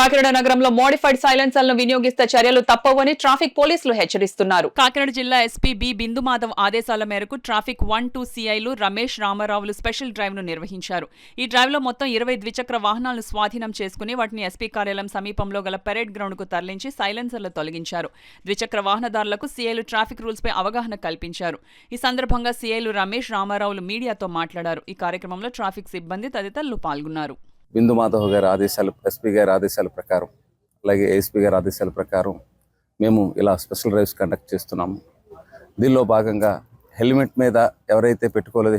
కాకినాడ నగరంలో మోడిఫైడ్ సైలెన్సర్లను వినియోగిస్తే చర్యలు తప్పవని ట్రాఫిక్ పోలీసులు హెచ్చరిస్తున్నారు. కాకినాడ జిల్లా ఎస్పీ బి బిందుమాధవ్ ఆదేశాల మేరకు ట్రాఫిక్ 1, 2 సిఐలు రమేష్, రామారావులు స్పెషల్ డ్రైవ్ ను నిర్వహించారు. ఈ డ్రైవ్ లో మొత్తం 20 ద్విచక్ర వాహనాలను స్వాధీనం చేసుకుని వాటిని ఎస్పీ కార్యాలయం సమీపంలో గల పెరేడ్ గ్రౌండ్ కు తరలించి సైలెన్సర్లు తొలగించారు. ద్విచక్ర వాహనదారులకు సిఐలు ట్రాఫిక్ రూల్స్ పై అవగాహన కల్పించారు. ఈ సందర్భంగా సిఐలు రమేష్, రామారావులు మీడియాతో మాట్లాడారు. ఈ కార్యక్రమంలో ట్రాఫిక్ సిబ్బంది తదితరులు పాల్గొన్నారు. బిందుమాధవ్ గారి ఆదేశాలు, ఎస్పీ గారి ఆదేశాల ప్రకారం, అలాగే ఏఎస్పీ గారి ఆదేశాల ప్రకారం మేము ఇలా స్పెషల్ డ్రైవ్స్ కండక్ట్ చేస్తున్నాము. దీనిలో భాగంగా హెల్మెట్ మీద ఎవరైతే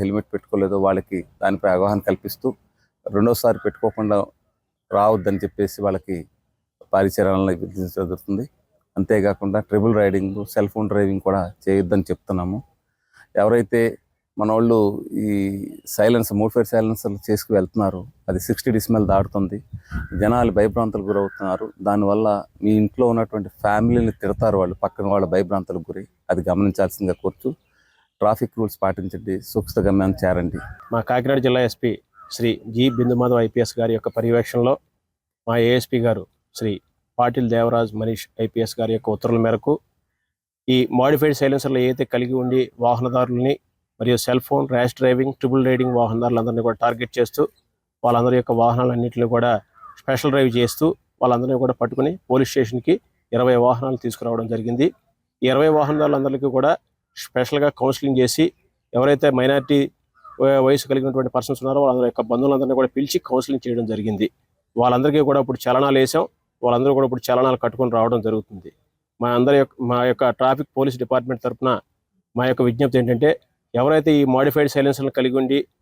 హెల్మెట్ పెట్టుకోలేదో వాళ్ళకి దానిపై అవగాహన కల్పిస్తూ రెండోసారి పెట్టుకోకుండా రావద్దని చెప్పేసి వాళ్ళకి పరిచయాలను విధించబడుతుంది. అంతేకాకుండా triple riding, cell phone driving కూడా చేయొద్దని చెప్తున్నాము. ఎవరైతే మన వాళ్ళు ఈ మోడిఫైడ్ సైలెన్సర్లు చేసుకు వెళ్తున్నారు, అది 60 డెసిబెల్ దాటుతుంది. జనాలు భయభ్రాంతులకు గురవుతున్నారు. దానివల్ల మీ ఇంట్లో ఉన్నటువంటి ఫ్యామిలీని తిడతారు, వాళ్ళు పక్కన వాళ్ళ భయభ్రాంతులకు గురి. అది గమనించాల్సిందిగా కోరుతూ ట్రాఫిక్ రూల్స్ పాటించండి, సురక్షిత గమ్యాన్ని చేరండి. మా కాకినాడ జిల్లా SP Shri G Bindumadhav IPS గారి యొక్క పర్యవేక్షణలో మా ఏఎస్పీ గారు శ్రీ పాటిల్ దేవరాజ్ మనీష్ ఐపీఎస్ గారి యొక్క ఉత్తర్వుల మేరకు ఈ మోడిఫైడ్ సైలెన్సర్లు ఏదైతే కలిగి ఉండి వాహనదారులని మరియు cell phone, rash driving, triple riding వాహనదారులందరినీ కూడా టార్గెట్ చేస్తూ వాళ్ళందరి యొక్క వాహనాలన్నింటినీ కూడా స్పెషల్ డ్రైవ్ చేస్తూ వాళ్ళందరినీ కూడా పట్టుకుని పోలీస్ స్టేషన్కి 20 వాహనాలు తీసుకురావడం జరిగింది. ఈ 20 వాహనదారులందరికీ కూడా స్పెషల్గా కౌన్సిలింగ్ చేసి ఎవరైతే మైనారిటీ వయసు కలిగినటువంటి పర్సన్స్ ఉన్నారో వాళ్ళందరి యొక్క బంధువులందరినీ కూడా పిలిచి కౌన్సిలింగ్ చేయడం జరిగింది. వాళ్ళందరికీ కూడా ఇప్పుడు చలనాలు వేసాం. వాళ్ళందరూ కూడా ఇప్పుడు చలనాలు కట్టుకొని రావడం జరుగుతుంది. మా యొక్క ట్రాఫిక్ పోలీస్ డిపార్ట్మెంట్ తరఫున మా యొక్క విజ్ఞప్తి ఏంటంటే, ఎవరైతే ఈ మోడిఫైడ్ సైలెన్సర్లను కలిగి ఉండి